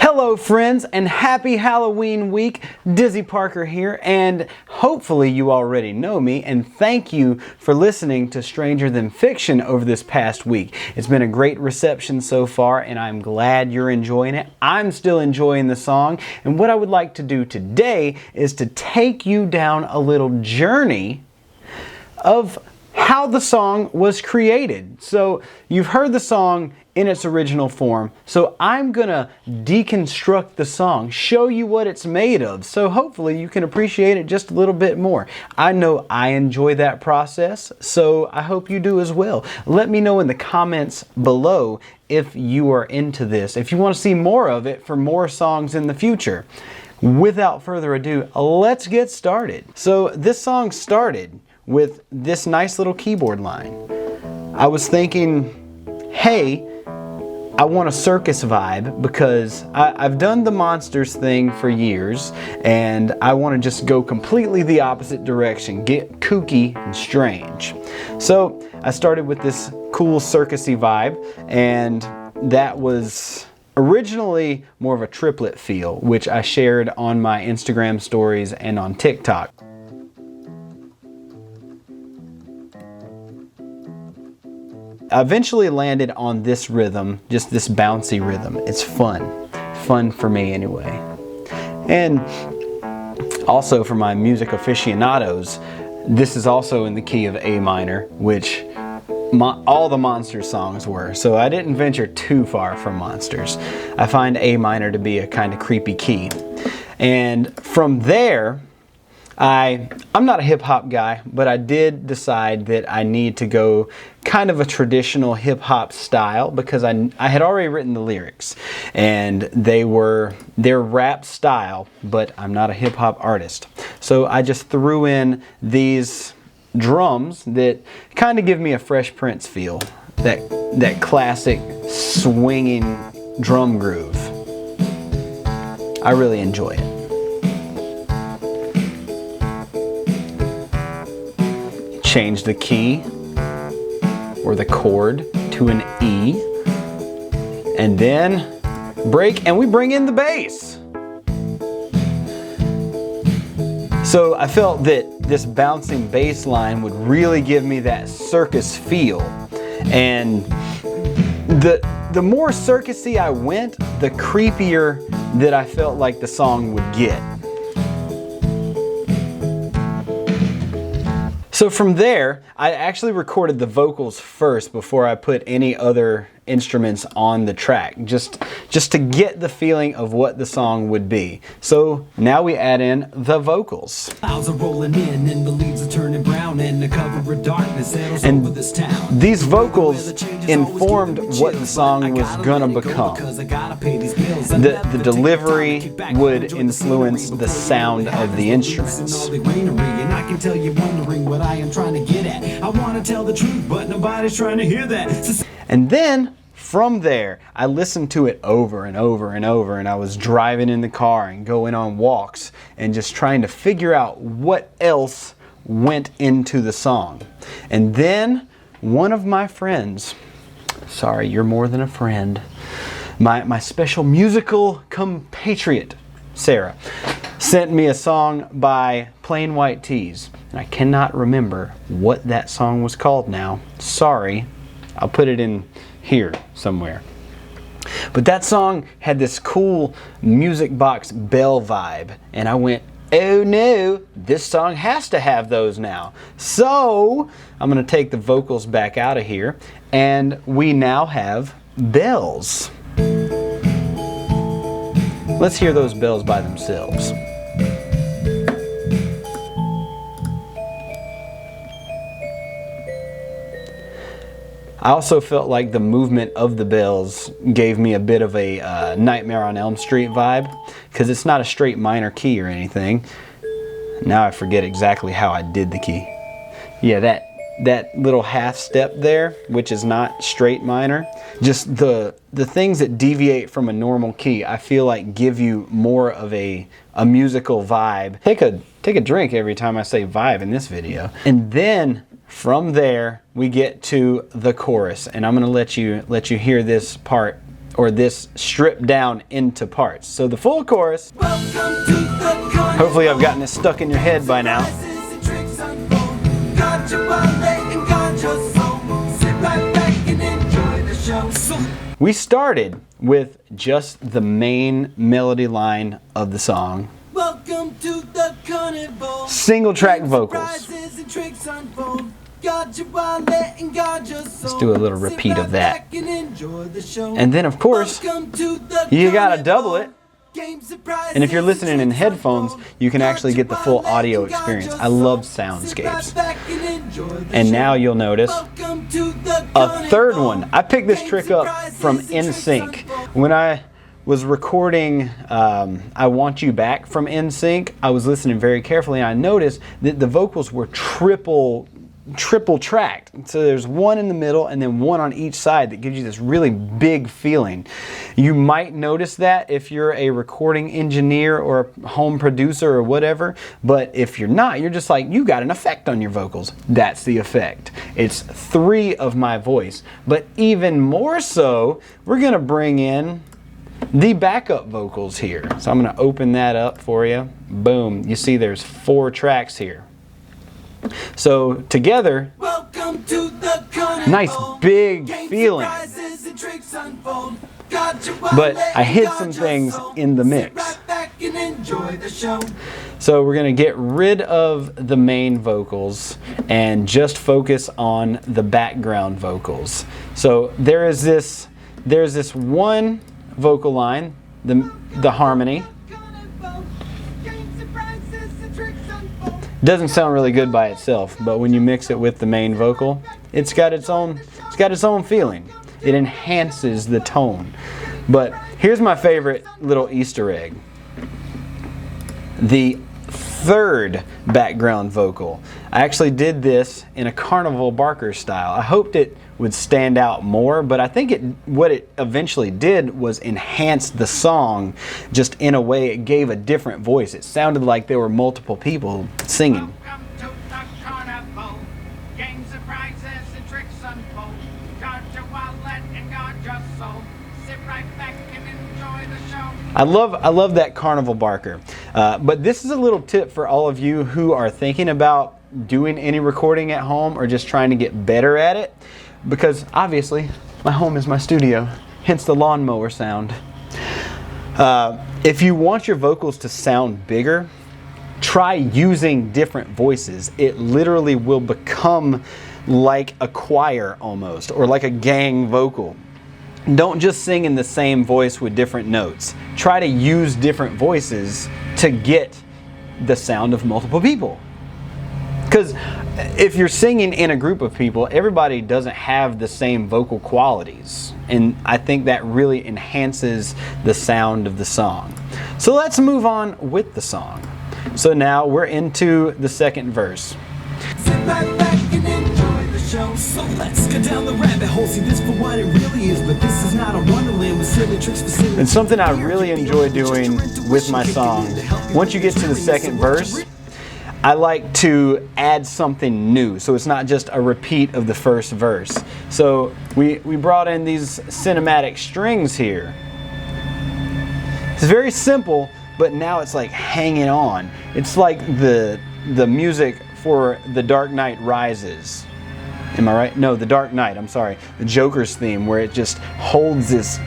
Hello friends, and happy Halloween week. Dizzy Parker here, and hopefully you already know me, and thank you for listening to Stranger Than Fiction over this past week. It's been a great reception so far, and I'm glad you're enjoying it. I'm still enjoying the song, and what I would like to do today is to take you down a little journey of how the song was created. So you've heard the song in its original form, so I'm gonna deconstruct the song, show you what it's made of, so hopefully you can appreciate it just a little bit more. I know I enjoy that process, so I hope you do as well. Let me know in the comments below if you are into this, if you want to see more of it for more songs in the future. Without further ado, let's get started. So this song started with this nice little keyboard line. I was thinking, hey, I want a circus vibe because I've done the monsters thing for years, and I want to just go completely the opposite direction, get kooky and strange. So I started with this cool circusy vibe, and that was originally more of a triplet feel, which I shared on my Instagram stories and on TikTok. I eventually landed on this rhythm, just this bouncy rhythm. It's fun for me anyway. And also for my music aficionados, this is also in the key of A minor, which all the Monsters songs were, so I didn't venture too far from Monsters. I find A minor to be a kind of creepy key. And from there, I'm not a hip-hop guy, but I did decide that I need to go kind of a traditional hip-hop style because I had already written the lyrics, and they're rap style, but I'm not a hip-hop artist. So I just threw in these drums that kind of give me a Fresh Prince feel, that classic swinging drum groove. I really enjoy it. Change the key or the chord to an E, and then break, and we bring in the bass. So I felt that this bouncing bass line would really give me that circus feel, and the more circusy I went, the creepier that I felt like the song would get. So from there, I actually recorded the vocals first before I put any other instruments on the track, just to get the feeling of what the song would be. So now we add in the vocals. Clouds are rolling in and the leaves are turning brown and the cover of darkness settles over this town. These vocals informed what the song was gonna become. The delivery would influence the sound of the instruments. I can tell you're wondering what I am trying to get at. I want to tell the truth, but nobody's trying to hear that. And then from there, I listened to it over and over and over, and I was driving in the car and going on walks and just trying to figure out what else went into the song. And then one of my friends, sorry, you're more than a friend, my special musical compatriot, Sarah, sent me a song by Plain White T's, and I cannot remember what that song was called now. Sorry, I'll put it in here somewhere. But that song had this cool music box bell vibe, and I went, oh no, this song has to have those now. So I'm gonna take the vocals back out of here, and we now have bells. Let's hear those bells by themselves. I also felt like the movement of the bells gave me a bit of a Nightmare on Elm Street vibe, because it's not a straight minor key or anything. Now I forget exactly how I did the key. Yeah, that little half step there, which is not straight minor, just the things that deviate from a normal key, I feel like give you more of a musical vibe. Take a drink every time I say vibe in this video. And then from there we get to the chorus, and I'm gonna let you hear this part or this stripped down into parts. So the full chorus, hopefully I've gotten it stuck in your head by now. We started with just the main melody line of the song. Welcome to the carnival. Single track vocals. Let's do a little repeat of that. And then of course, you gotta double it. And if you're listening in headphones, you can actually get the full audio experience. I love soundscapes. And now you'll notice a third one. I picked this trick up from NSYNC. When I was recording I Want You Back from NSYNC, I was listening very carefully and I noticed that the vocals were triple tracked. So there's one in the middle and then one on each side that gives you this really big feeling. You might notice that if you're a recording engineer or a home producer or whatever, but if you're not, you're just like, you got an effect on your vocals. That's the effect. It's 3 of my voice. But even more so, we're gonna bring in the backup vocals here. So I'm gonna open that up for you. Boom, you see there's 4 tracks here. So together, welcome to the nice big feeling. But I hid some things in the mix. So we're going to get rid of the main vocals and just focus on the background vocals. So there's this one vocal line, the harmony. Doesn't sound really good by itself, but when you mix it with the main vocal, it's got its own feeling. It enhances the tone. But here's my favorite little Easter egg. The third background vocal. I actually did this in a Carnival Barker style. I hoped it would stand out more, but I think what it eventually did was enhance the song just in a way it gave a different voice. It sounded like there were multiple people singing. Welcome to the carnival. Games and prizes and tricks unfold. Guard your wallet and guard your soul. Sit right back and enjoy the show. I love that Carnival Barker. But this is a little tip for all of you who are thinking about doing any recording at home or just trying to get better at it. Because obviously, my home is my studio, hence the lawnmower sound. If you want your vocals to sound bigger, try using different voices. It literally will become like a choir almost, or like a gang vocal. Don't just sing in the same voice with different notes. Try to use different voices to get the sound of multiple people. Because if you're singing in a group of people, everybody doesn't have the same vocal qualities. And I think that really enhances the sound of the song. So let's move on with the song. So now we're into the second verse. Sit right back and enjoy the show. So let's go down the rabbit hole. See this for what it really is, but this is not a wonderland with silly tricks for silly. And something I really enjoy doing with my song, once you get to the second verse, I like to add something new, so it's not just a repeat of the first verse. So we brought in these cinematic strings here. It's very simple, but now it's like hanging on. It's like the music for The Dark Knight Rises. Am I right? No, The Dark Knight, I'm sorry. The Joker's theme, where it just holds this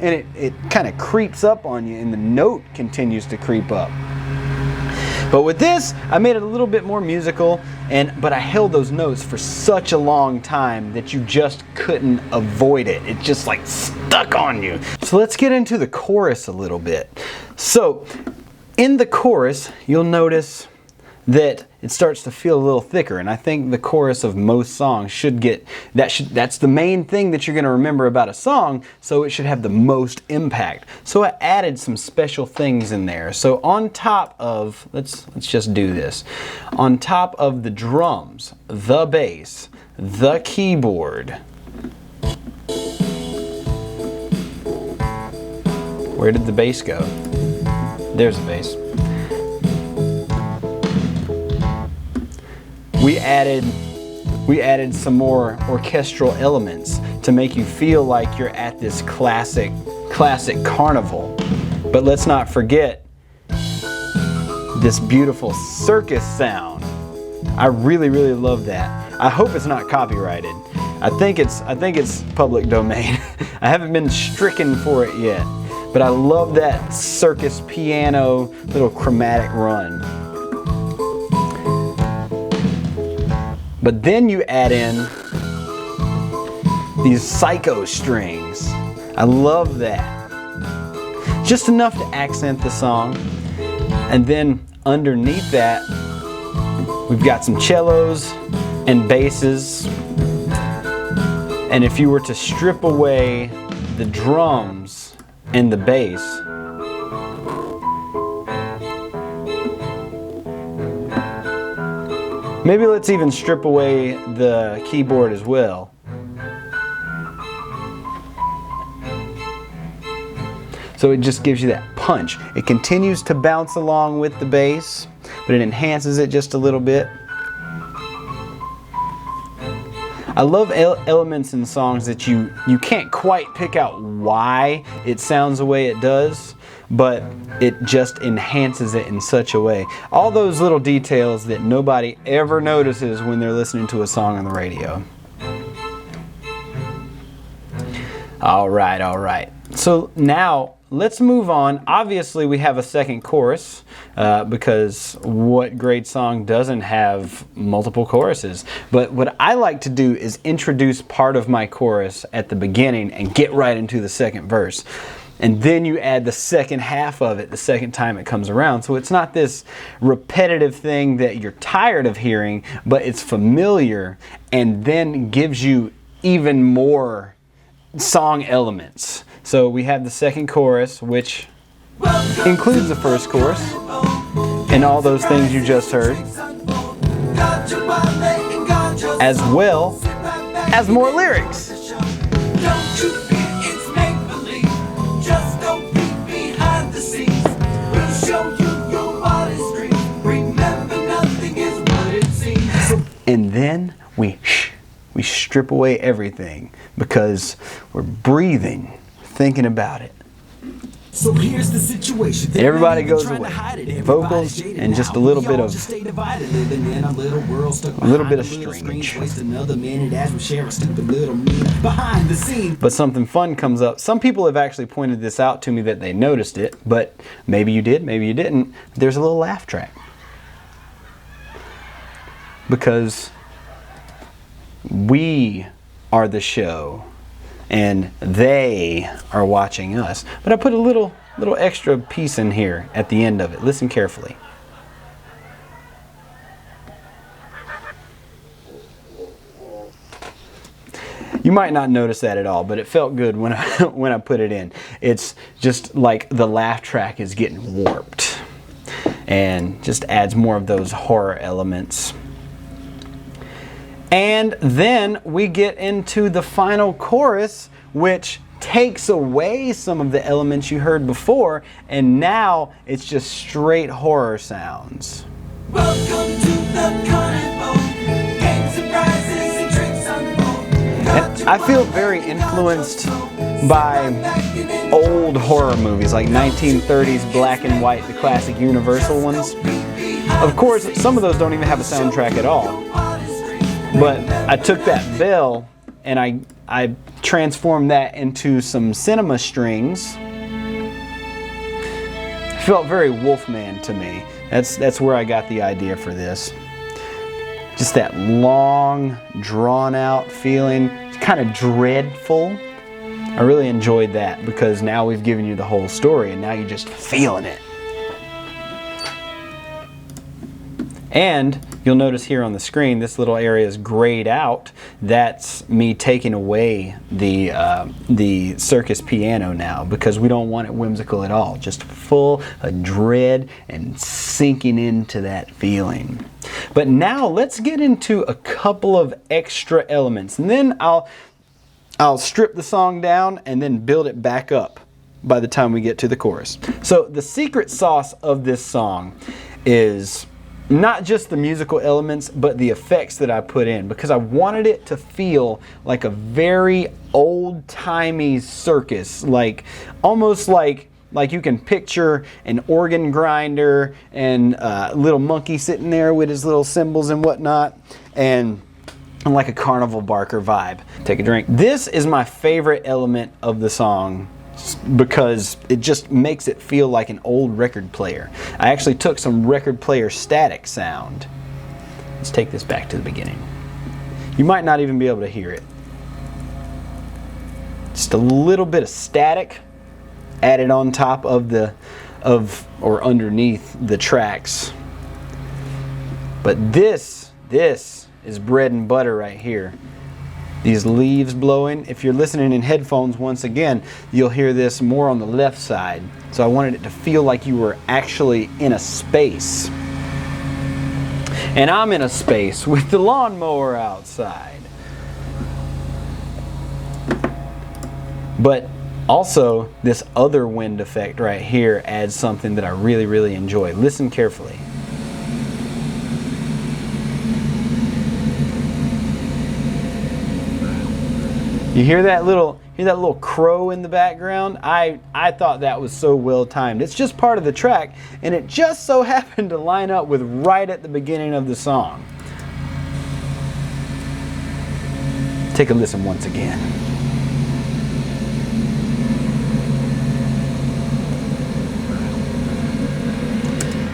and it kind of creeps up on you and the note continues to creep up. But with this, I made it a little bit more musical, but I held those notes for such a long time that you just couldn't avoid it. It just like stuck on you. So let's get into the chorus a little bit. So in the chorus, you'll notice that it starts to feel a little thicker, and I think the chorus of most songs should get that's the main thing that you're going to remember about a song, so it should have the most impact. So I added some special things in there. So on top of, let's just do this. On top of the drums, the bass, the keyboard. Where did the bass go? There's the bass. We added some more orchestral elements to to make you feel like you're at this classic carnival. But let's not forget this beautiful circus sound. I really love that. I hope it's not copyrighted. I think it's public domain. I haven't been stricken for it yet, but I love that circus piano little chromatic run. But then you add in these psycho strings. I love that. Just enough to accent the song. And then underneath that, we've got some cellos and basses. And if you were to strip away the drums and the bass, maybe let's even strip away the keyboard as well. So it just gives you that punch. It continues to bounce along with the bass, but it enhances it just a little bit. I love elements in songs that you can't quite pick out why it sounds the way it does, but it just enhances it in such a way. All those little details that nobody ever notices when they're listening to a song on the radio. All right. So now let's move on. Obviously, we have a second chorus because what great song doesn't have multiple choruses? But what I like to do is introduce part of my chorus at the beginning and get right into the second verse. And then you add the second half of it the second time it comes around. So it's not this repetitive thing that you're tired of hearing, but it's familiar and then gives you even more song elements. So we have the second chorus, which includes the first chorus and all those things you just heard, as well as more lyrics. And then we strip away everything because we're breathing, thinking about it. So here's the situation. Everybody goes away. Vocals and just a little bit of strange. But something fun comes up. Some people have actually pointed this out to me that they noticed it, but maybe you did, maybe you didn't. There's a little laugh track. Because we are the show and they are watching us. But I put a little extra piece in here at the end of it. Listen carefully. You might not notice that at all, but it felt good when I put it in. It's just like the laugh track is getting warped and just adds more of those horror elements. And then we get into the final chorus, which takes away some of the elements you heard before, and now it's just straight horror sounds. Welcome to the carnival. Games and prizes and tricks unfold. And I feel very influenced by old horror movies like 1930s black and white, the classic Universal ones. Of course, some of those don't even have a soundtrack at all. But I took that bell and I transformed that into some cinema strings. Felt very Wolfman to me. That's where I got the idea for this. Just that long, drawn out feeling, kind of dreadful. I really enjoyed that because now we've given you the whole story and now you're just feeling it. And you'll notice here on the screen, this little area is grayed out. That's me taking away the circus piano now because we don't want it whimsical at all. Just full of dread and sinking into that feeling. But now let's get into a couple of extra elements, and then I'll strip the song down and then build it back up by the time we get to the chorus. So the secret sauce of this song is not just the musical elements, but the effects that I put in, because I wanted it to feel like a very old-timey circus, like almost like you can picture an organ grinder and a little monkey sitting there with his little cymbals and whatnot, and like a carnival barker vibe. Take a drink. This is my favorite element of the song because it just makes it feel like an old record player. I actually took some record player static sound. Let's take this back to the beginning. You might not even be able to hear it. Just a little bit of static added on top of or underneath the tracks. But this is bread and butter right here. These leaves blowing. If you're listening in headphones, once again, you'll hear this more on the left side. So I wanted it to feel like you were actually in a space. And I'm in a space with the lawnmower outside. But also, this other wind effect right here adds something that I really, really enjoy. Listen carefully. You hear that little crow in the background? I thought that was so well timed. It's just part of the track, and it just so happened to line up with right at the beginning of the song. Take a listen once again.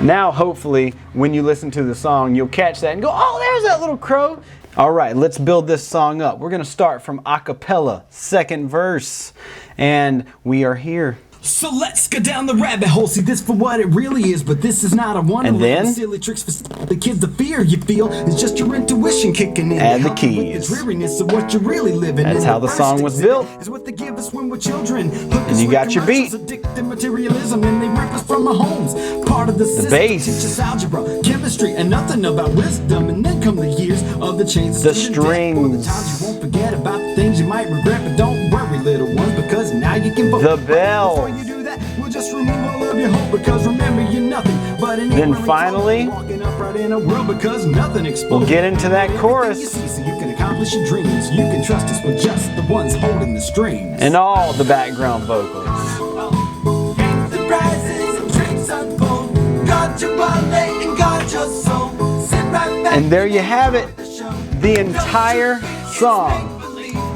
Now, hopefully, when you listen to the song, you'll catch that and go, oh, there's that little crow. All right, let's build this song up. We're going to start from a cappella, second verse, and we are here. So let's go down the rabbit hole, see this for what it really is, but this is not a wonderland. And then? Silly tricks for the kids, the fear you feel is just your intuition kicking in. Add the Help you with keys. The dreariness of what you're really living. That's in. how the song was built. Is what they give us when we're children. And you got your beat. Addictive materialism, and they rip us from our homes. Part of the system bass. teaches algebra, chemistry, and nothing about wisdom. And then come the years of the chains. The student debt. For the strings. times you won't forget about the things you might regret, but don't worry, little ones, because now you can vote. The bells. Before you do that, we'll just remove all of your hope, because remember you're nothing but an Then ignorant finally, toad walking upright in a world because nothing explodes. we'll get into that Everything chorus. you see, so you can accomplish your dreams. You can trust us, we're just the ones holding the strings. And all the background vocals. Games and prizes and tricks unfold. Guard your wallet and guard your soul. Sit right back And there you have it. The entire song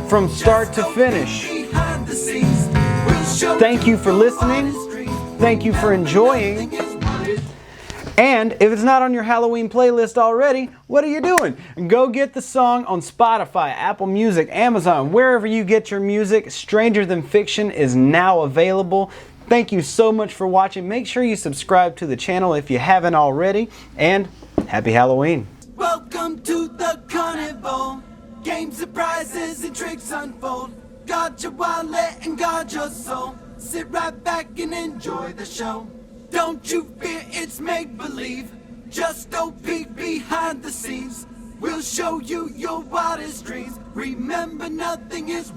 from start to finish. behind the scenes. We'll show Thank you for listening. Thank you for enjoying. And if it's not on your Halloween playlist already, what are you doing? Go get the song on Spotify, Apple Music, Amazon, wherever you get your music. Stranger Than Fiction is now available. Thank you so much for watching. Make sure you subscribe to the channel if you haven't already. And happy Halloween. Welcome to the carnival. Games and prizes and tricks unfold. Guard your wallet and guard your soul. Sit right back and enjoy the show. Don't you fear, it's make-believe. Just don't peek behind the scenes. We'll show you your wildest dreams. Remember, nothing is